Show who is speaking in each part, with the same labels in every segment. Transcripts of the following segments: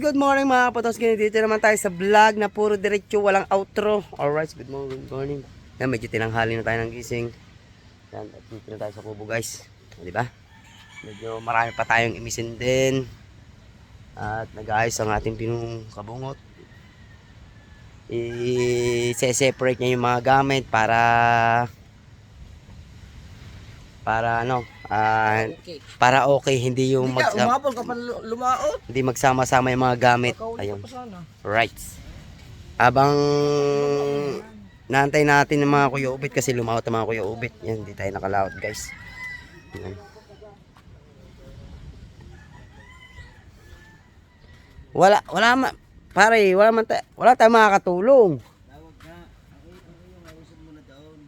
Speaker 1: good morning mga kapotos. Dito naman tayo sa vlog na puro diretso, walang outro. Alright, good morning. Yan, medyo tinanghali na tayo ng gising. Yan, at dito na tayo sa kubo guys. Diba? Medyo marami pa tayong imisin din. At nag-aayos ang ating pinong kabungot. I-separate niya yung mga gamit para ano, para okay, hindi yung
Speaker 2: umabol ka pa lumaot.
Speaker 1: hindi magsama-sama yung mga gamit. Ayun. Right. Abang naantay natin ng mga kuya ubit kasi lumaot ang mga kuya ubit. Yan, hindi tayo nakalaot guys. Yan. Wala pare, wala tayong makakatulong.
Speaker 2: Tawag na. Ang ayusin mo na doon.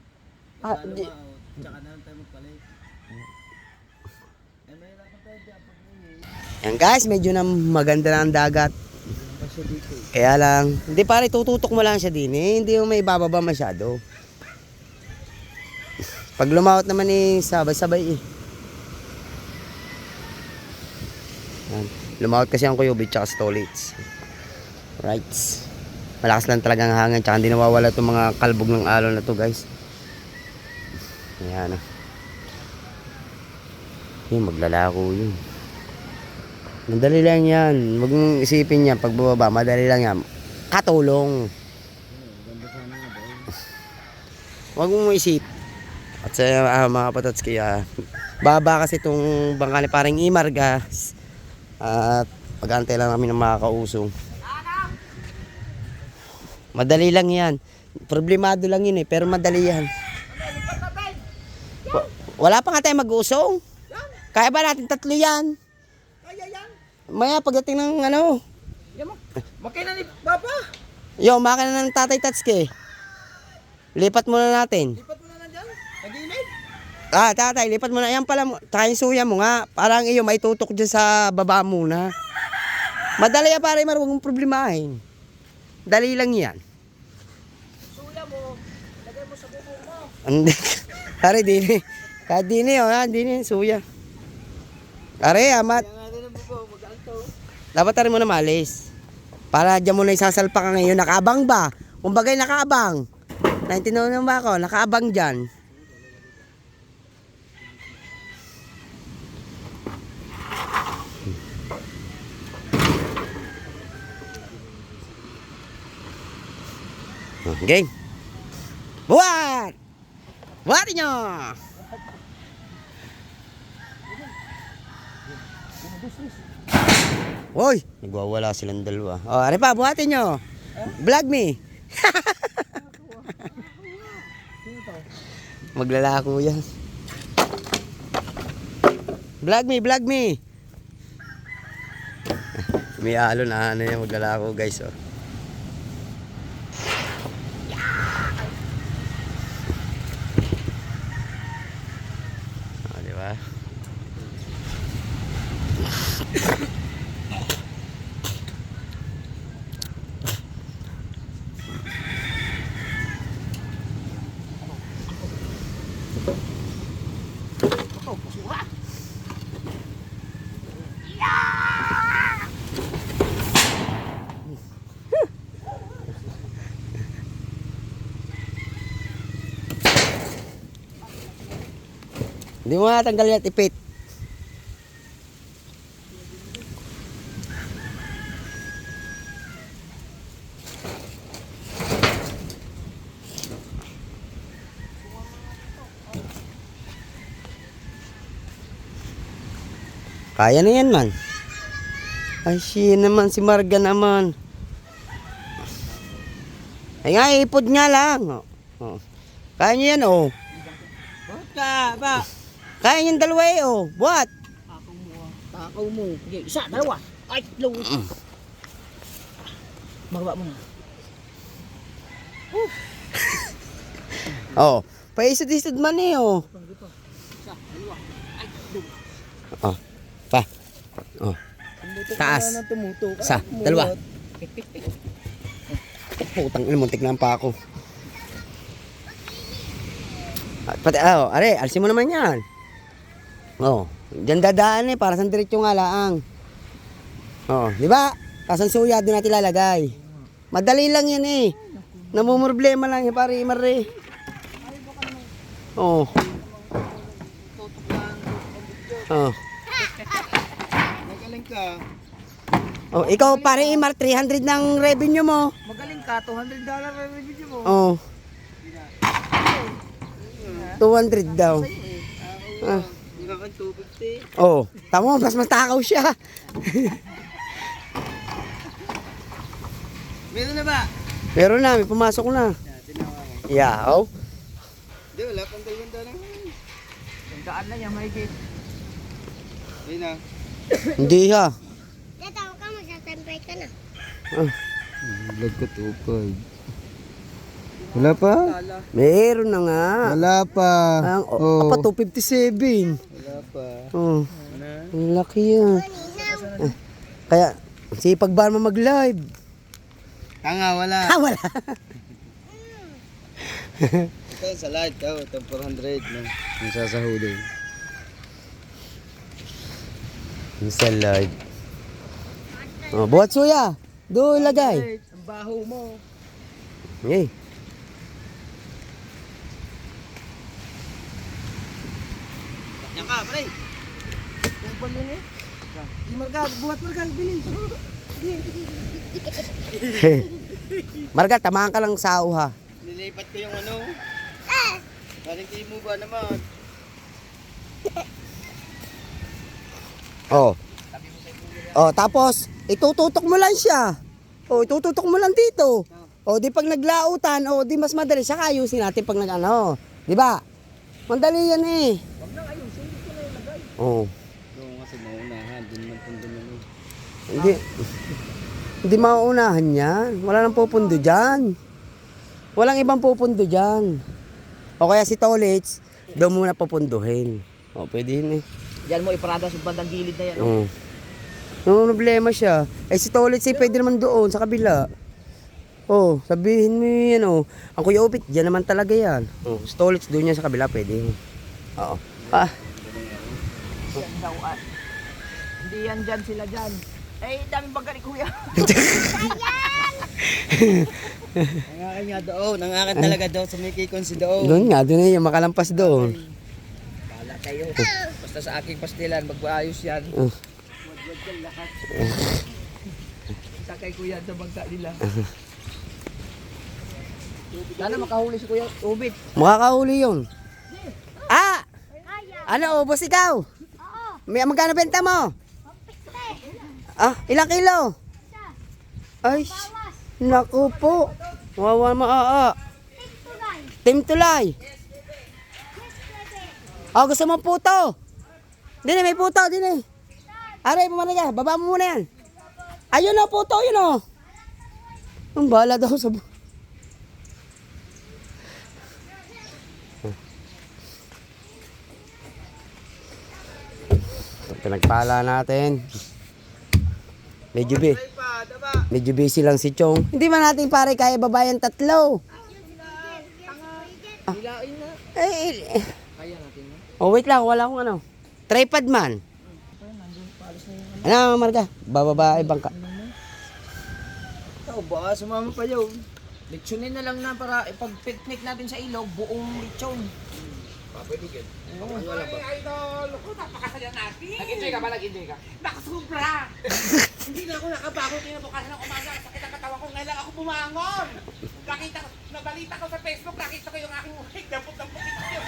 Speaker 2: Tsaka na tayo magpalit. May lakas tayo dyan.
Speaker 1: Yan guys, medyo na maganda na ang dagat. Kaya lang, hindi pare, tututok mo lang siya din eh. Hindi mo may bababa masyado. Pag lumawat naman eh, sabay-sabay eh. Yan. Lumawat kasi ang kuyubit tsaka stolits. Right. Malakas lang talaga ang hangin tsaka hindi nawawala itong mga kalbog ng alon na to guys. Ayan. Yung maglalako yun. Madali lang yan. Huwag mong isipin yan. Pag bumaba, madali lang yan. Katulong. Huwag mong isip. At sa mga patats kaya, baba kasi itong bangka ni parang Imar gas. At pag-antay lang kami ng mga kausong. Madali lang yan. Problemado lang yun eh. Pero madali yan. Wala pa nga tayo mag-usong. Kaya ba natin tatlo yan?
Speaker 2: Kaya yan.
Speaker 1: Maya pagdating ng ano.
Speaker 2: Yan mo. Makina ni Papa.
Speaker 1: Yo, makina ng Tatay Tatsuki. Lipat muna natin.
Speaker 2: Lipat mo na nandyan. Nag-inid.
Speaker 1: Tatay, lipat mo na. Yan pala, tsaka yung suya mo nga. Parang iyo, may tutok dyan sa baba muna. Madali yan pare, huwag mong problemahin. Dali lang yan.
Speaker 2: Suya mo. Lagay mo sa bubong mo.
Speaker 1: Hindi. Pare, dini. Kahit dini, dini, suya. Pare, amat.
Speaker 2: Kaya nga rin ang bubong. Mag-alto.
Speaker 1: Dapat tayo mo na malis. Para dyan mo na isasalpa ka ngayon. Nakaabang ba? Kumbagay nakaabang. Naintindihan mo ba ako? Nakaabang dyan. Game. Buat! Buhatin nyo! Hoy! Nagwawala silang dalawa. O, ano pa? Buhatin nyo! Vlog me! Maglalako yan. Vlog me! May alon na ano yan, maglalako guys. Oh. Diba? Hindi mo natanggal yan, ipit. Kaya na yan man. Ay siya naman, si Marga naman. Ay nga, ipod nga lang. Oh. Kaya niya yan, oh.
Speaker 2: Bakit ka ba?
Speaker 1: Kaya niyan dalawa eh, oh. What?
Speaker 2: Takaw mo. Okay, isa, dalawa. Ay, low. Magawa mo na.
Speaker 1: Oh, paisod-isod man eh, oh.
Speaker 2: Isa, dalawa. Ay, low.
Speaker 1: Oh, pa. Oh. Taas.
Speaker 2: Tumutok.
Speaker 1: Isa, dalawa. Putang ina, muntik na pa ako. Pati, are, alisin mo naman yan. Oh, diyan dadaan eh, para sa diretsyo nga laang. Oh, di ba? Tapos ang suya, doon natin lalagay. Madali lang yan eh. Namumroblema lang yan, pare, mare. Oo. Oh.
Speaker 2: Magaling ka.
Speaker 1: Oh, ikaw pare, Imar, 300 ng revenue mo.
Speaker 2: Magaling ka, $200 revenue mo.
Speaker 1: Oh. 200 daw. Ah.
Speaker 2: Hindi ka 250.
Speaker 1: Oh, tama, mas matakaw siya.
Speaker 2: Meron na ba?
Speaker 1: Meron na, may pumasok na.
Speaker 2: Tinawa mo.
Speaker 1: Yeah, oh.
Speaker 2: Hindi, wala pang dalawang na. Tandaan na niya, mahigit. Ayun na.
Speaker 1: Hindi ha.
Speaker 3: Tatawa ka, magsasempay ka na.
Speaker 1: Ah,
Speaker 2: Vlog ko 2.5. Wala pa?
Speaker 1: meron na nga.
Speaker 2: Wala pa.
Speaker 1: Ang, oh. Apa, 257.
Speaker 2: Wala pa.
Speaker 1: Oh,
Speaker 2: Ano?
Speaker 1: ang laki yan. Ah, kaya, sipag ba naman mag-live?
Speaker 2: Tanga, wala.
Speaker 1: Ah, wala.
Speaker 2: Ito sa light, ito 400 na. Yung sasahudin.
Speaker 1: Yung sa live. Oh, buhat suya. Doon lagay.
Speaker 2: Ang baho mo.
Speaker 1: Okay.
Speaker 2: Yan ka, pre. Kupal yun eh. Marga, buhat marga, bilis.
Speaker 1: Marga, tamaan ka lang sa uha.
Speaker 2: Nilipat ko yung ano. Parang kayo mo ba naman?
Speaker 1: Oh. Oh, tapos itututok mo lang siya. Oh, itututok mo lang dito. Oh, di pag naglautan, oh, di mas madali siya ayusin natin pag nag-ano. Di ba? Madali yan eh.
Speaker 2: Huwag nang ayusin, hindi ko na ilagay.
Speaker 1: Oh.
Speaker 2: Doon kasi maunahan, doon man pundo na nun.
Speaker 1: Hindi. Hindi mauunahan yan. Wala nang pupundo dyan. Walang ibang pupundo dyan. O kaya si Tolits, doon muna pupunduhin. O, pwede yun eh.
Speaker 2: Diyan mo iparada sa bandang gilid na yan.
Speaker 1: Oo. No problema siya. Eh si Tolits eh, pwede naman doon sa kabila. Oh, sabihin mo yan oh. Ang Kuya Upit, diyan naman talaga yan. Oh, si Tolits doon yan sa kabila, pwede. Oo. Ah.
Speaker 2: Yan daw, hindi yan dyan sila dyan. Eh, daming bagay ni Kuya. Nangakan nga doon, nangakan talaga doon sa may kikonsi doon.
Speaker 1: Doon nga, doon eh, yung makalampas doon.
Speaker 2: Bahala kayo. Basta sa aking pastilan, magbaayos yan.
Speaker 1: Oh.
Speaker 2: Wag kang lakas. Sakay Kuya sa bangka nila. Sana makahuli si Kuya Ubit.
Speaker 1: Makakahuli yun. Ah! Ano, ubos ikaw? May magkano benta mo? Ah, ilang kilo? Ay, naku po. Wawa maa. Team Tulay. Oh, gusto mo puto? Dini, may puto, dini. Aray, pumana ka. Baba mo muna yan. Ayun o, puto, yun o. Ang bala daw sa... Pinagpala natin. Medyo busy lang si Chong. Hindi man natin pare kaya babayan 3.
Speaker 2: Hilain na.
Speaker 1: Eh,
Speaker 2: Kaya natin na.
Speaker 1: oh wait lang, wala akong ano. Tripod man. Ano Marga? Bababa bangka.
Speaker 2: Ikaw, baka sumama pa yun. Lechonin na lang na para ipag-picnic natin sa ilog, buong lechon. Pwede yan.
Speaker 4: Idol, ko napakasaya natin. Nag-enjoy ka ba? Nag-enjoy ka? Nakasubra! Hindi na ako nakabangon kinabukasan ng umaga. Sakit ang katawan ko. Ngayon lang ako bumangon. Nabalita ko sa Facebook, nakita ko yung aking uhig. Dampot-dampot ito yun.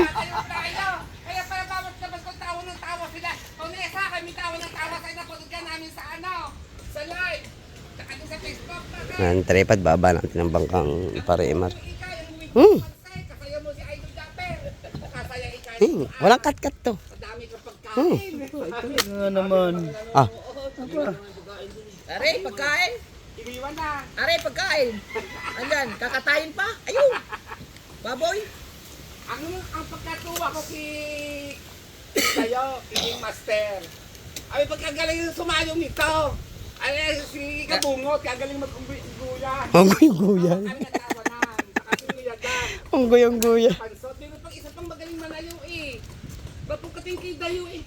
Speaker 4: Tayo. Kaya para bawat labas ko tawa ng tawa sila. O Nessa, kami tawa ng tawa sa inapagod ka namin sa sa live. Saka doon sa Facebook.
Speaker 1: Ang tripod baba natin ng bangkang pare Mar.
Speaker 4: Kasaya mo si Idol Dapper. Kasaya ikaw.
Speaker 1: Walang kat-kat to.
Speaker 4: Dami kang pagkain.
Speaker 2: Ano naman?
Speaker 1: Ah,
Speaker 2: Are, pagkain.
Speaker 4: Iniwan na.
Speaker 2: Are, pagkain. Andyan, kakatayin pa. Ayun. Baboy.
Speaker 4: Ang pagkatuwa ko kayo, King Master. Ay, pagkagaling yung sumayong nito. Ay, si Kabungot, kagaling mag-ungguyan.
Speaker 1: ang guyan.
Speaker 4: Ang natawanan, saka si Liyagan.
Speaker 1: Ang guyang-guya.
Speaker 4: Pansot, pero pag isa pang magaling manayo eh. Ba't pagkating kay Dayo eh.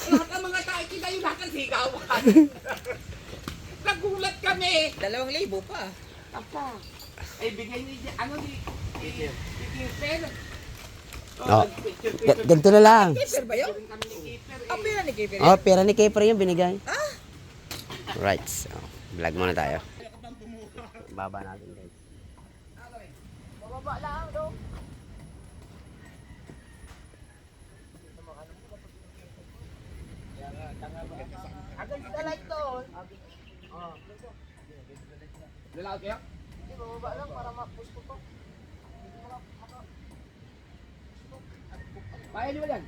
Speaker 4: Lahat ang mga tao kay Dayo, lahat ang sigawan. Nagulat kami.
Speaker 2: 2,000 pa.
Speaker 4: Apa. Ay, bigay ni, ano ni Keeper.
Speaker 1: Oh. Ganito na lang.
Speaker 2: Keeper ba yun?
Speaker 4: Kami ni Keeper.
Speaker 2: Ah, pera ni Keeper.
Speaker 1: Oh, pera ni Kepre yung binigay. Right. So, vlog muna tayo. Baba natin guys.
Speaker 2: Bababa lang, no? Agad sa light doon.
Speaker 4: Lalaki kaya?
Speaker 2: Hindi, bababa lang para ma-push ko to.
Speaker 4: Bayan mo yan.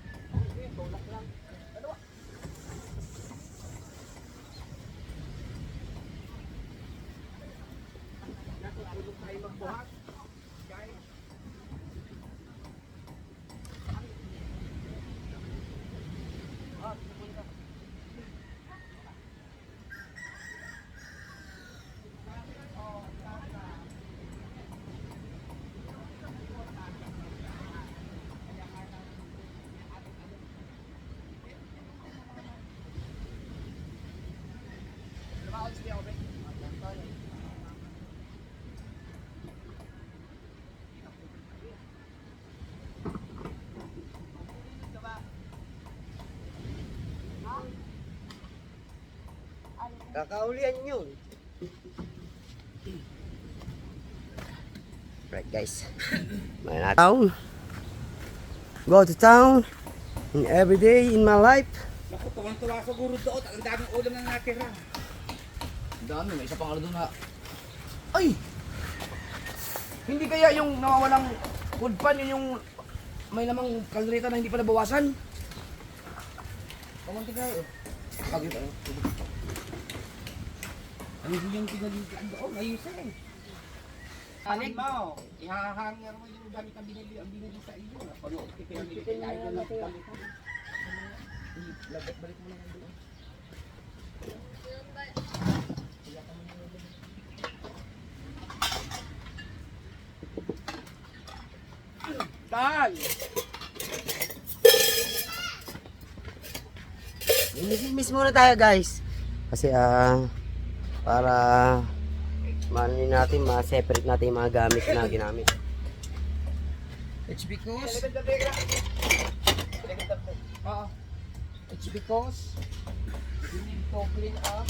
Speaker 1: Kakaulian yun. Right guys. May na town. Go to town. And every day in my life.
Speaker 4: Naku, tuwang-tuwa sa guro doon. Ang daming ulam na natira.
Speaker 2: Ang dami, may isa pang ano doon na. Ay! Hindi kaya yung nawawalang food pan, yun yung may namang kaldereta na hindi pa nabawasan? Kamunti ka eh. Pagkita eh.
Speaker 4: Ang yung pinalitaan doon. Ayos eh. Anig mo, ihahanger mo yung damit ang binili sa iyo. Pano, pinili ay na damit.
Speaker 2: Balik mo lang doon.
Speaker 4: Tal!
Speaker 1: Miss muna tayo guys. Kasi para manin natin, ma-separate natin yung mga gamit na ginamit.
Speaker 2: It's because... It's because you need to clean up.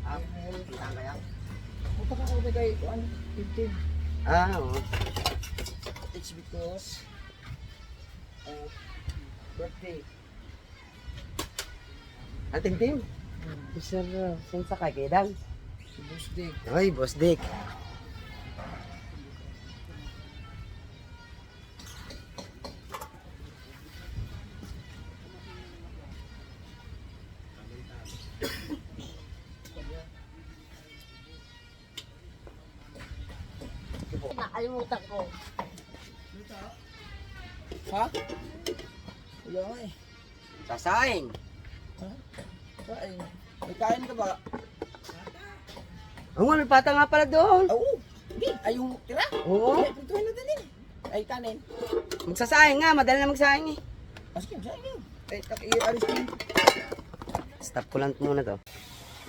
Speaker 1: Kaya?
Speaker 2: Punta ka kami kay 15.
Speaker 1: Oo.
Speaker 2: It's because birthday.
Speaker 1: Ating team. Sir, saan sa kakidang?
Speaker 2: Birthday.
Speaker 1: Ay, Boss Dick.
Speaker 3: Nakalimutan ko.
Speaker 2: Ha? Wala nga eh.
Speaker 1: Sasaing.
Speaker 2: Kain. May kain ka ba?
Speaker 1: Oo nga, may pata nga pala doon.
Speaker 2: Oo. Hindi. Ay yung tira.
Speaker 1: Oo.
Speaker 2: Ay, pituhin natin din. Ay kanin.
Speaker 1: Magsasaing nga, madali na magsaing eh.
Speaker 2: Sige, saan yun? Ay, i-alis ko yun.
Speaker 1: Stop ko lang muna to.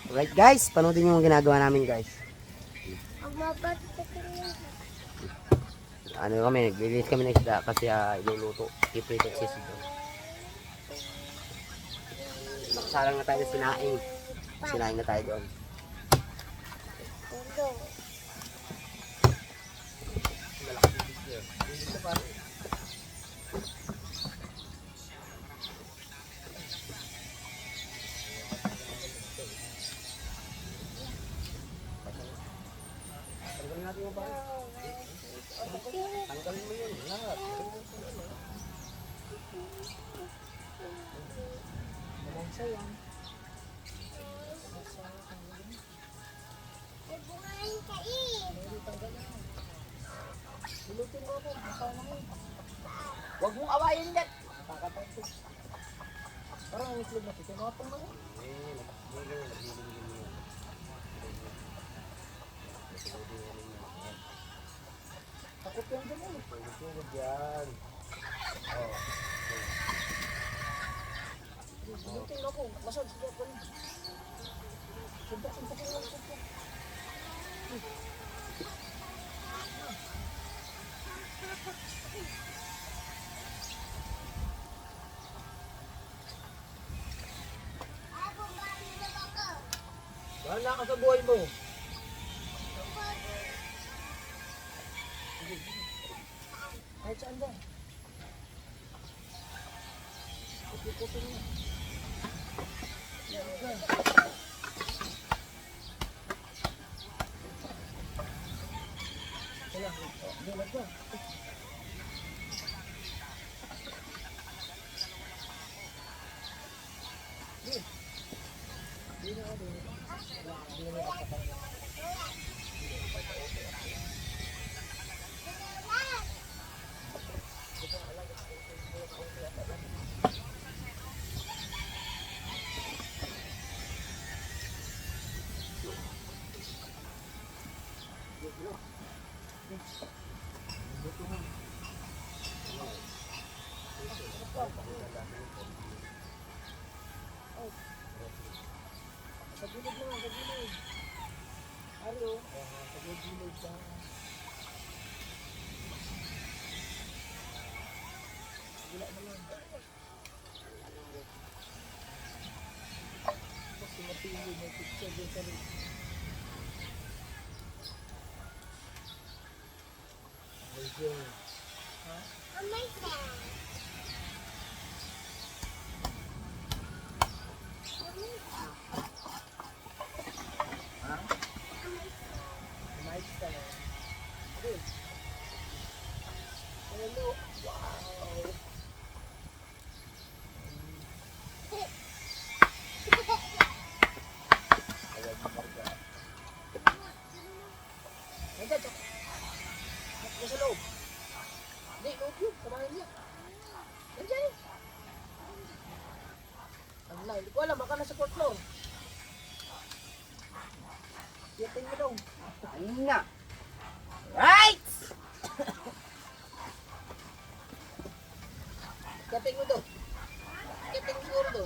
Speaker 1: Alright guys, panoodin yung ginagawa namin guys.
Speaker 3: Ang mabat ko lang.
Speaker 1: Ano kami, naglilinis kami ng isda kasi iluluto. Iprito si isda. Nakasalang na tayo ng sinaing. Sinaing na tayo doon.
Speaker 3: Ulo.
Speaker 1: Tanggalin mo yun, lahat.
Speaker 3: Ay, bukain ka eh.
Speaker 2: Huwag mong awayin yan. Parang ang itlog na ito. Tinapang mo. Takot yan dyan eh.
Speaker 1: Pagkutulog yan.
Speaker 2: Buti na po. Masad sa Japan. Bahala ka sa buhay mo. Kahit saan ba? Sa loob. Hindi, loob yun. Kamahin niya. Nandiyan. Allah, hindi ko alam. Baka nasa fourth floor. Yatin mo daw.
Speaker 1: Ayun nga.
Speaker 2: Right! Yatin mo daw. Yatin mo siguro daw.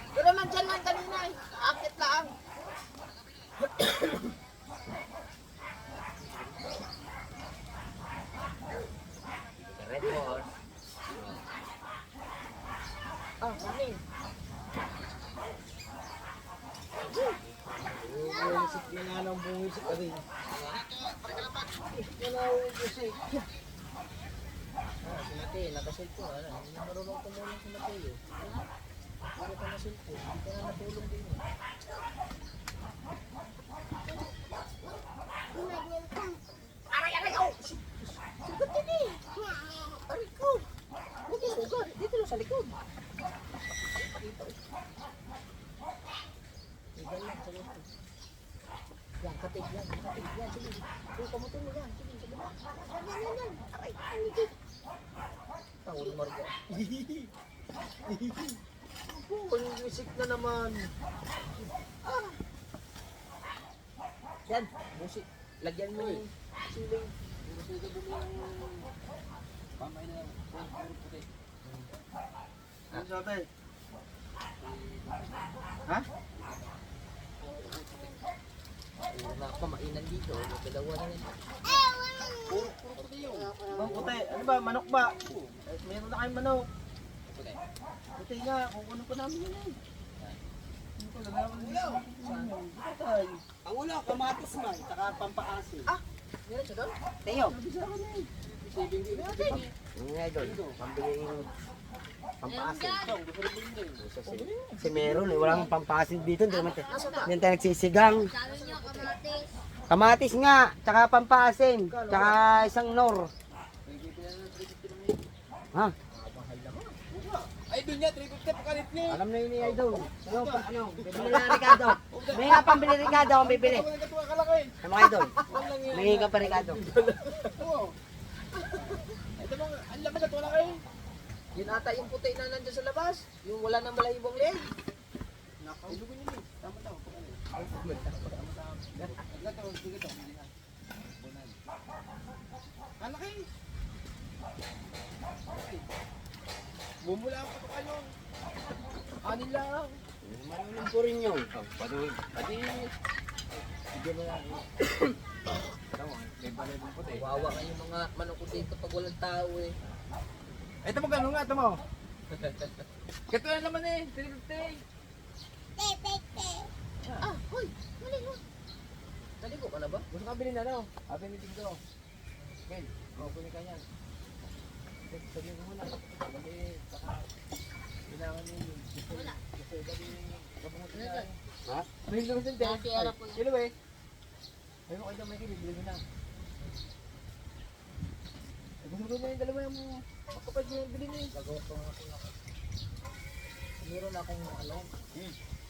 Speaker 2: Pero nandyan lang kanina eh. Akit lang.
Speaker 1: Red horse.
Speaker 2: Ah, kami. Bumisik na nga ng bumisik ka rin. Wala akong bumisik. Ah, si Mateo, nakasilpo. Hindi marunong tumulong si Mateo. Hindi ka nasilpo. Hindi ka na natulong din. Aray! Oh! Sigat din eh! Aray ko! Dito sa ugar. Dito lang sa likod. Dito. Iba lang sa likod. Yan, katig yan. Katig yan. Sige. Sige, kamutin mo yan. Sige, sige. Yan. Aray. Tawal Marga. Music na naman. Ah. Yan. Musik. Lagyan mo yung siling.
Speaker 4: Pamay na lang. Puro puti.
Speaker 2: Ano sabi? Ha? Wala pa mainan dito. Dalawa na nito.
Speaker 4: Puro puti yun.
Speaker 2: Bang puti. Ano ba? Manok ba? Meron na kayong manok.
Speaker 4: Puti.
Speaker 2: Puti nga. Kukunin ko namin yun eh. Ano ko? Lagyan ko nila. Patay.
Speaker 4: Ang ulo, kamatis man, tsaka pampaasin.
Speaker 2: Ah! Meron siya doon?
Speaker 1: Teo.
Speaker 2: Nabisa ko na eh.
Speaker 4: Saving din.
Speaker 1: Yung nga idol. Pambili yung pampasin.
Speaker 4: Gusto rin din din.
Speaker 1: Kasi meron eh. Walang pampasin dito. Hindi naman hindi tayo nagsisigang.
Speaker 3: Sabi niyo, kamatis.
Speaker 1: Kamatis nga. Tsaka pampasin. Tsaka isang nor. Ha?
Speaker 4: Ay, doon niya, 350 pakalit niya.
Speaker 1: Alam na yun ni idol. Ano pa? Ano? Bibili na Ricardo. May nga pambili Ricardo akong bibili.
Speaker 4: Ako nagkatuwa kalaki.
Speaker 1: Sa mga idol. May ka pa Ricardo.
Speaker 4: Oo. Ito bang, ang laman na ito kalaki.
Speaker 2: Yun ata yung puti na nandiyan sa labas. Yung wala nang malayibong leg.
Speaker 4: Nakaw. Ay, lugan yun eh. Tama daw. Agad to, sige to. Kalaki. Bumula ang patukan yun. Anin lang.
Speaker 1: Manunin po rin yun.
Speaker 2: Pati, bigyan mo lang. May balay ng puti.
Speaker 5: Wawa nga yung mga manok ko dito pag walang tao eh.
Speaker 2: Ito mo gano'n nga, ito mo. Kito na naman eh. Tinitay.
Speaker 3: Ah, hoy, mali mo.
Speaker 5: Naligo ka na ba?
Speaker 2: Gusto ka bilhin na no? Abin ni Tigdo. Okay, kunin ka yan. Sabihin ko muna. Bali, baka kailangan niyo.
Speaker 3: Wala.
Speaker 2: Gusto bali, kapungutin
Speaker 3: Ano
Speaker 2: na.
Speaker 3: dyan?
Speaker 2: Ha? May lang din din.
Speaker 3: Dati harap ko na.
Speaker 2: Sino ba eh? Ayun ko kayo may kilig, bilhin mo na. Gusto mo yung dalawa yung kapag yung bilhin niyo.
Speaker 5: Gagawa ko nga ako na. Meron na akong ano.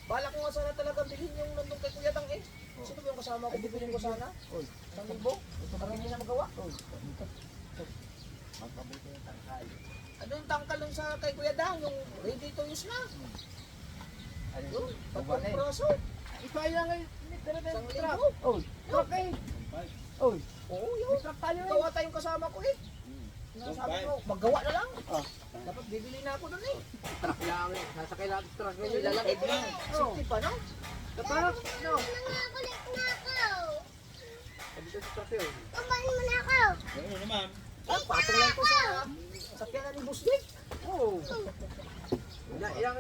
Speaker 2: Bala ko nga sana talaga bilhin yung nandun kay Kuya Tang eh. Sino ba yung kasama ko? Bibilhin ko sana. 1,000. Para hindi na magawa.
Speaker 5: Ano yung tangkal nung sa kay Kuya Dang? Yung ready to use na. Yun, tatlong praso.
Speaker 2: Ikaya nga yung
Speaker 5: Isang
Speaker 2: truck.
Speaker 5: libo.
Speaker 2: Oh, truck eh. Oh,
Speaker 5: Oo,
Speaker 2: may
Speaker 5: yun.
Speaker 2: truck tayo eh.
Speaker 5: Ikaw ata yung kasama ko eh. Sabi ko, magawa na lang. Dapat bibili na ako doon eh.
Speaker 2: Truck lang eh. Nasa kailangan truck eh.
Speaker 5: Ilalagay ko lang. Safety pa no?
Speaker 2: Truck? No.
Speaker 3: Nangakulit na ako.
Speaker 2: Dito sa truck yun.
Speaker 3: Kumain mo na ako.
Speaker 5: Ah, patong lang ko sa sakyanan ni Busdik.
Speaker 2: Oh. Ilang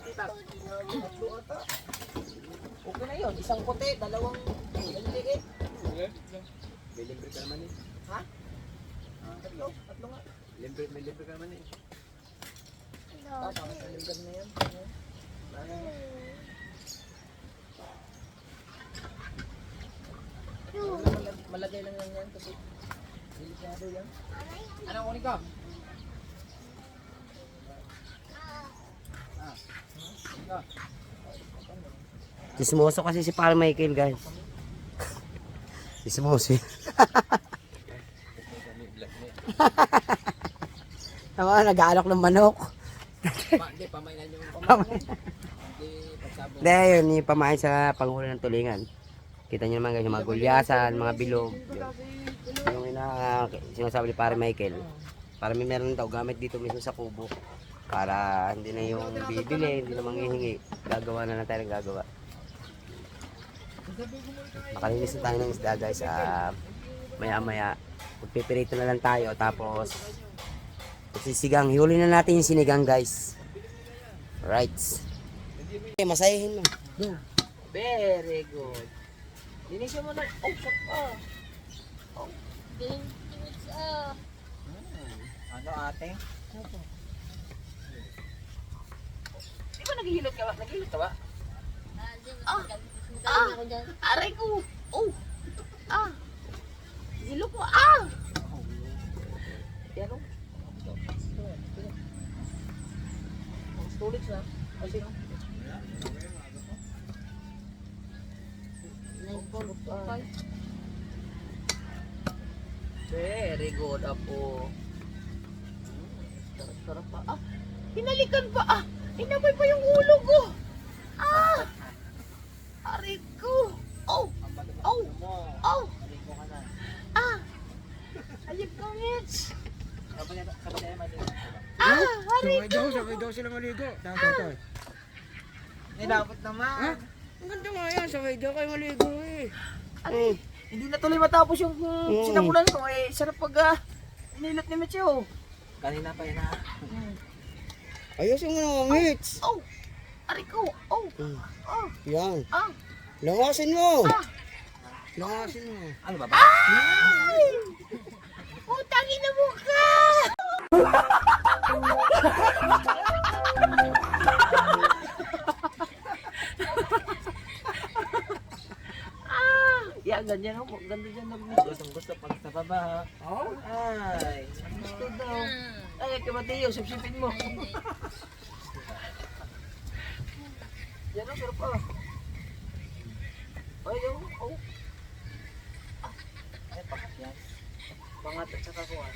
Speaker 2: kita?
Speaker 5: Tatlo ata. Okay na yun. Isang puti, dalawang liit.
Speaker 2: May libre ka naman eh.
Speaker 5: Ha? Tatlo nga.
Speaker 2: May libre ka naman eh.
Speaker 5: Ah, bakit naligan na yan? Malagay lang yan kasi delikado yan.
Speaker 2: Anong kunin ka?
Speaker 1: Sismoso kasi si Pare Michael, guys. Sismoso. Tama, nag-aalok ng manok.
Speaker 5: Hindi, pamainan yung Hindi, pagsabong.
Speaker 1: Hindi, yun, yung pamain sa panghuli ng tulingan. Kita nyo naman guys, yung mga gulyasan, mga bilog. Yun. Yung sinasabi ni Pare Michael. Para may meron daw gamit dito mismo sa kubo. Para hindi na yung bibili, hindi na manghihingi. Gagawa na lang tayo ng gagawa. Makalinis na tayo ng isda guys. Maya maya, magpipirito na lang tayo. Tapos, sisigang. Hihuli na natin yung sinigang guys. Right. Okay, masayahin mo.
Speaker 5: Very good. Linisyan mo na. Oh, shot pa. Ano ate? Di ba naghihilot ka ba? Naghihilot ka ba? Aray ko! Oh! Hilo ko! Yan o. Storage na. Kasi no? Very good, Apo. Sarap pa. Hinalikan pa. Inamoy pa yung ulo ko. Aray ko. Oh. Ayip ko, Mitch. Aray ko.
Speaker 2: Sabay daw sila maligo.
Speaker 5: Dapat naman.
Speaker 1: Ang ganda nga yan, sabay daw kayo maligo eh.
Speaker 5: Hindi na tuloy matapos yung sinapunan ko. Sarap pag nilot ni Mitch yun. Kanina pa yun
Speaker 1: Ayusin mo naman, Mitch.
Speaker 5: Oh! Aray ko! Oh!
Speaker 1: Yan.
Speaker 5: Ah!
Speaker 1: Langasin mo. Langasin mo.
Speaker 5: Ano ba ba?
Speaker 3: Ay! Utangin na mo ka!
Speaker 5: Yan, ganyan ako. Ganda dyan mag-miss. Gustong-gusto pag sa baba. Oh? Ay! Gusto daw. Ay, Kamatiyo, sipsipin mo. Yan ang sarap pa. Ay, yung, oh. Ay, pangat yan. Pangat at saka kuha.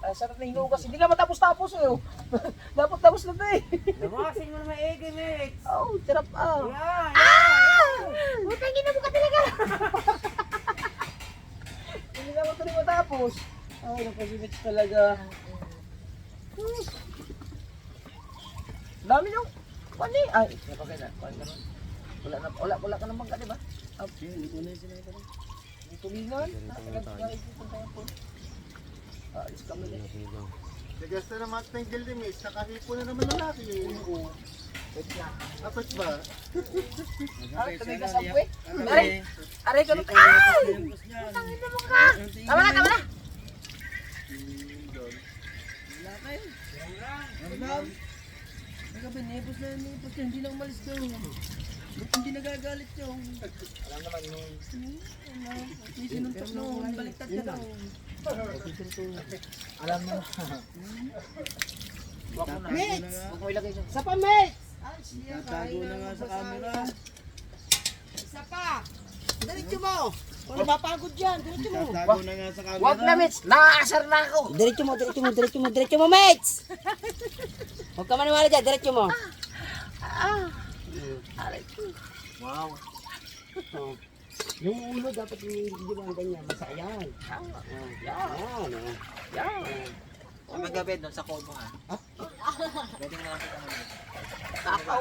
Speaker 5: Ay, sarap na hinugas. Hindi nga matapos-tapos eh. Tapos-tapos na ito eh.
Speaker 1: Langasin mo naman eh, Mitch.
Speaker 5: Oh, sarap ah.
Speaker 3: Utangin na mo ka talaga!
Speaker 5: Hindi na ako tuloy matapos. Ay, napasimits talaga. Dami yung pani. Ay, napakay na. Kuhan ka nun. Wala ka naman ka, di ba? May tulingan. Alis kami na.
Speaker 6: Nagas na naman ng gildimis, nakahipo na naman lalaki. Oo. Tapos ba?
Speaker 5: Ay, kami ka sabwe. Aray ka nun. Ay! Tangin na mo ka. Tama na.
Speaker 2: Nagabinipos na hindi na umalis daw. Ba't hindi nagagalit yung?
Speaker 5: Alam naman yung...
Speaker 2: Hindi sinuntok nung baliktad ka daw.
Speaker 5: Alam mo. Wag mo na.
Speaker 2: Mates!
Speaker 5: Huwag mo ilagay siya.
Speaker 2: Isa pa, mates! Ay, siya,
Speaker 6: Tatago na nga sa camera.
Speaker 2: Isa pa! Diretso mo! Kung napapagod dyan, diretso mo!
Speaker 6: Tatago na nga sa camera.
Speaker 5: Wag na, Mitch. Nakaasar na ako.
Speaker 1: Diretso mo, mates! Huwag ka maniwala dyan, diretso mo.
Speaker 5: Wow.
Speaker 1: Yung ulo dapat hindi mo ang ganyan, basta yan. Yan.
Speaker 5: Ang magabed doon sa kobo ha. Pwede nga lang kita mo.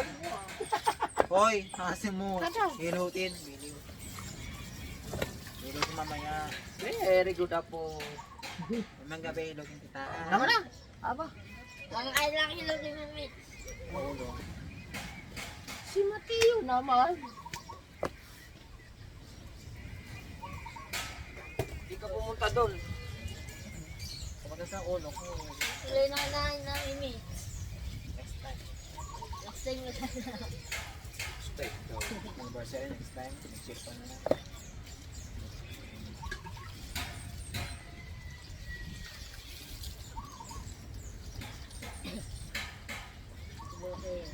Speaker 5: Hoy, hasin mo. Hilutin. Hilutin mamaya. Very good apo. Ang gabi, hilutin kita. Tama na.
Speaker 3: Aba. Ang ay lang hilog ni Mami.
Speaker 5: Si Mateo naman. Hindi ka pumunta doon. Kapag sa ulo ko.
Speaker 3: Tuloy na na Mimi.
Speaker 5: Next time.
Speaker 3: Next time na sana.
Speaker 5: Stay. Anniversary next time. Check pa na lang.
Speaker 3: Okay.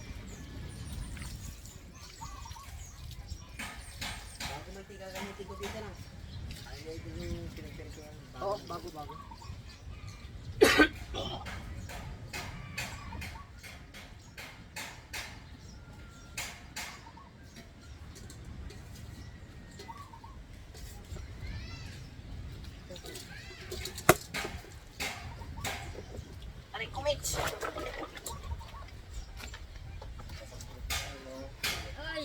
Speaker 1: Bago mantika gamitin ko dito lang.
Speaker 5: Ay, ito yung pinagpinag ko yan.
Speaker 1: Oo, bago.
Speaker 5: Aray ko, Mitch.
Speaker 3: Ay!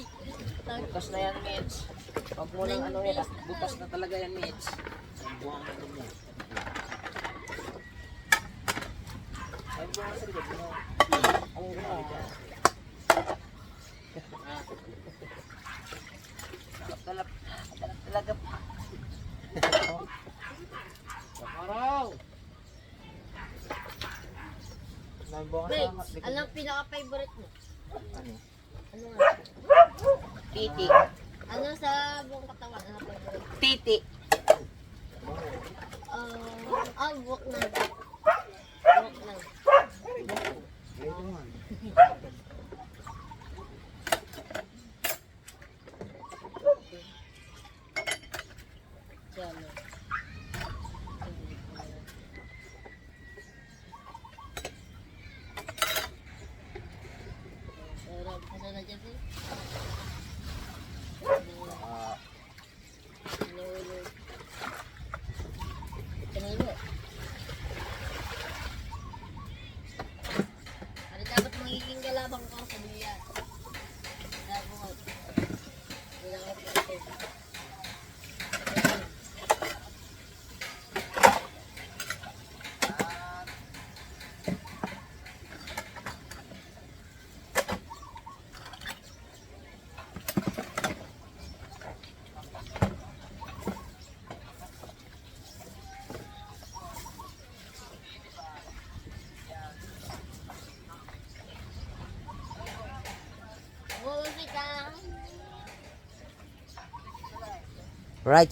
Speaker 5: Butas na yan, Mitch. Huwag mo nang ano yan. Butas na talaga yan, Mitch. Ang buwang na ito mo. Ay, buwang sa likod mo. Ang buwang. Talap talaga.
Speaker 2: Araw!
Speaker 5: Ang buwang
Speaker 3: Wait,
Speaker 5: sa likod.
Speaker 3: anong pinaka-favorite mo?
Speaker 5: Ano?
Speaker 3: Ano nga?
Speaker 5: Titi.
Speaker 3: Ano sa buong katawan? Ano favorite?
Speaker 5: Titi.
Speaker 3: Walk na. Walk na. Chalo. Sarap. Ano na dyan, eh? Kanilo. Ano dapat magiging galabang ko sa bilyar? Dapat ko. Kailangan ko ito.
Speaker 1: Right.